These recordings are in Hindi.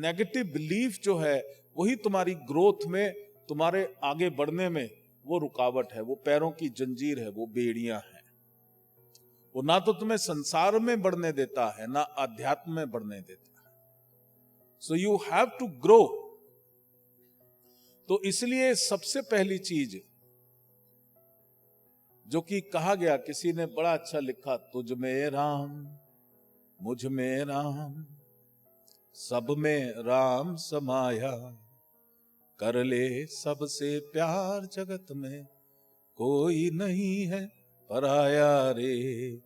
नेगेटिव बिलीफ जो है वही तुम्हारी ग्रोथ में, तुम्हारे आगे बढ़ने में वो रुकावट है, वो पैरों की जंजीर है, वो बेड़ियां हैं। वो ना तो तुम्हें संसार में बढ़ने देता है, ना अध्यात्म में बढ़ने देता है। So you have to grow. तो इसलिए सबसे पहली चीज जो कि कहा गया, किसी ने बड़ा अच्छा लिखा, तुझ में राम मुझ में राम सब में राम समाया, कर ले सबसे प्यार जगत में कोई नहीं है पराया रे,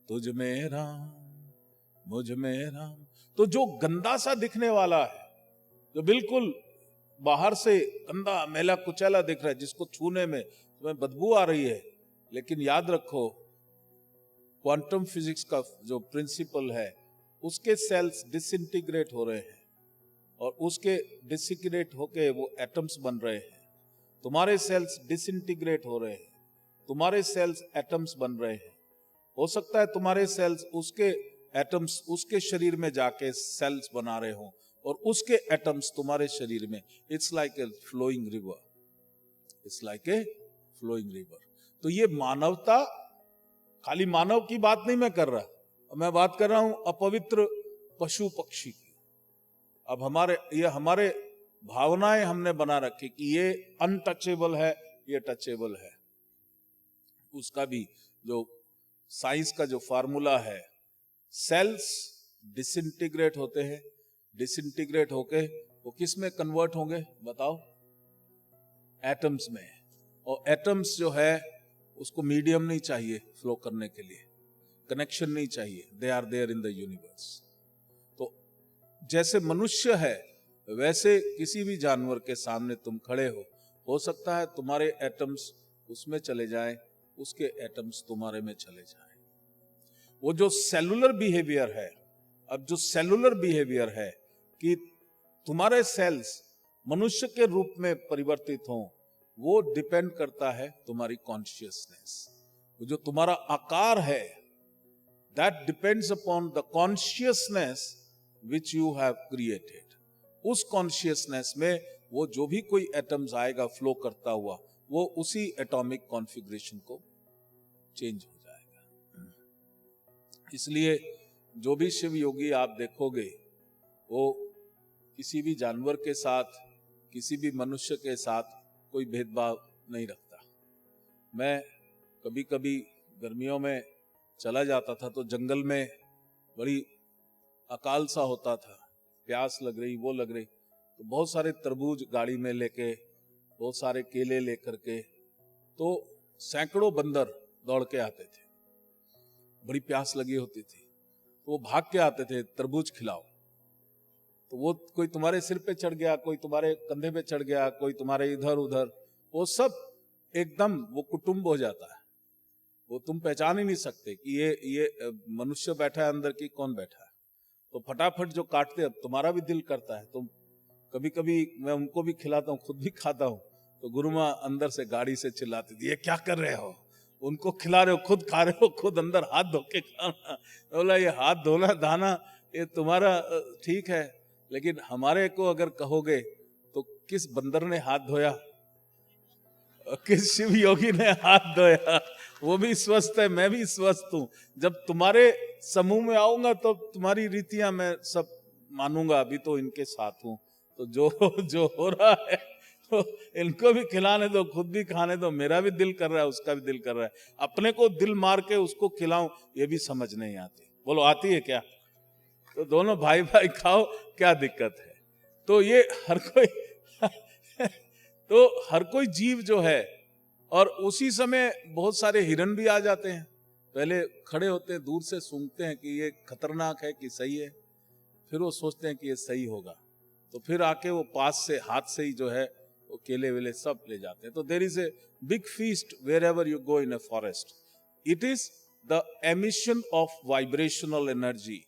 तुझ में राम मुझ में राम। तो जो गंदा सा दिखने वाला है, जो बिल्कुल बाहर से गंदा मैला कुचैला दिख रहा है, जिसको छूने में तुम्हें बदबू आ रही है, लेकिन याद रखो क्वांटम फिजिक्स का जो प्रिंसिपल है, उसके सेल्स डिसइंटीग्रेट हो रहे हैं और उसके डिसइंटीग्रेट होके वो एटम्स बन रहे हैं। तुम्हारे सेल्स डिसइंटीग्रेट हो रहे हैं, तुम्हारे सेल्स एटम्स बन रहे हैं। हो सकता है तुम्हारे सेल्स उसके एटम्स उसके शरीर में जाके सेल्स बना रहे हो और उसके एटम्स तुम्हारे शरीर में। It's like a flowing river, it's like a flowing river. तो ये मानवता, खाली मानव की बात नहीं मैं कर रहा, मैं बात कर रहा हूं अपवित्र पशु पक्षी की। अब हमारे भावनाएं हमने बना रखी कि ये अनटचेबल है, ये टचेबल है। उसका भी जो साइंस का जो फार्मूला है, सेल्स डिसइंटीग्रेट होते हैं, डिसइंटीग्रेट होके वो किस में कन्वर्ट होंगे बताओ? एटम्स में। और एटम्स जो है उसको मीडियम नहीं चाहिए फ्लो करने के लिए, कनेक्शन नहीं चाहिए, they are there in the universe. तो जैसे मनुष्य है वैसे किसी भी जानवर के सामने तुम खड़े हो सकता है तुम्हारे एटम्स उसमें चले जाएं, उसके एटम्स तुम्हारे में चले जाएं। वो जो सेलुलर बिहेवियर है, अब जो सेलुलर बिहेवियर है कि तुम्हारे सेल्स मनुष्य के रूप में परिवर्तित हों, वो डिपेंड करता है तुम्हारी कॉन्शियसनेस। जो तुम्हारा आकार है, that depends upon the consciousness which you have created. उस कॉन्शियसनेस में वो जो भी कोई एटम्स आएगा फ्लो करता हुआ, वो उसी एटॉमिक कॉन्फ़िगरेशन को चेंज हो जाएगा। इसलिए जो भी शिव योगी आप देखोगे, वो किसी भी जानवर के साथ, किसी भी मनुष्य के साथ कोई भेदभाव नहीं रखता। मैं कभी कभी गर्मियों में चला जाता था तो जंगल में बड़ी अकाल सा होता था, प्यास लग रही, वो लग रही, तो बहुत सारे तरबूज गाड़ी में लेके, बहुत सारे केले लेकर के, तो सैकड़ों बंदर दौड़ के आते थे। बड़ी प्यास लगी होती थी तो वो भाग के आते थे, तरबूज खिलाओ। तो वो कोई तुम्हारे सिर पे चढ़ गया, कोई तुम्हारे कंधे पे चढ़ गया, कोई तुम्हारे इधर उधर, वो सब एकदम वो कुटुंब हो जाता है। वो तुम पहचान ही नहीं सकते कि ये मनुष्य बैठा है अंदर की कौन बैठा है। तो फटाफट जो काटते, अब तुम्हारा भी दिल करता है। तो कभी कभी मैं उनको भी खिलाता हूँ, खुद भी खाता हूँ, तो गुरु माँ अंदर से गाड़ी से चिल्लाती थी, ये क्या कर रहे हो? उनको खिला रहे हो, खुद खा रहे हो, खुद अंदर हाथ धो के खाना। बोला ये हाथ धोना दाना ये तुम्हारा ठीक है, लेकिन हमारे को अगर कहोगे तो किस बंदर ने हाथ धोया, किस शिव योगी ने हाथ धोया? वो भी स्वस्थ है, मैं भी स्वस्थ हूं। जब तुम्हारे समूह में आऊंगा तो तुम्हारी रीतियां मैं सब मानूंगा, अभी तो इनके साथ हूं। तो जो हो रहा है तो इनको भी खिलाने दो, खुद भी खाने दो। मेरा भी दिल कर रहा है, उसका भी दिल कर रहा है, अपने को दिल मार के उसको खिलाऊं, ये भी समझ नहीं आती। बोलो आती है क्या? तो दोनों भाई भाई खाओ, क्या दिक्कत है? तो ये हर कोई तो हर कोई जीव जो है, और उसी समय बहुत सारे हिरन भी आ जाते हैं। पहले खड़े होते हैं, दूर से सूंघते हैं कि ये खतरनाक है कि सही है, फिर वो सोचते हैं कि ये सही होगा, तो फिर आके वो पास से हाथ से ही जो है वो केले वेले सब ले जाते हैं। तो there is a big feast wherever you go in a forest. It is the emission of vibrational energy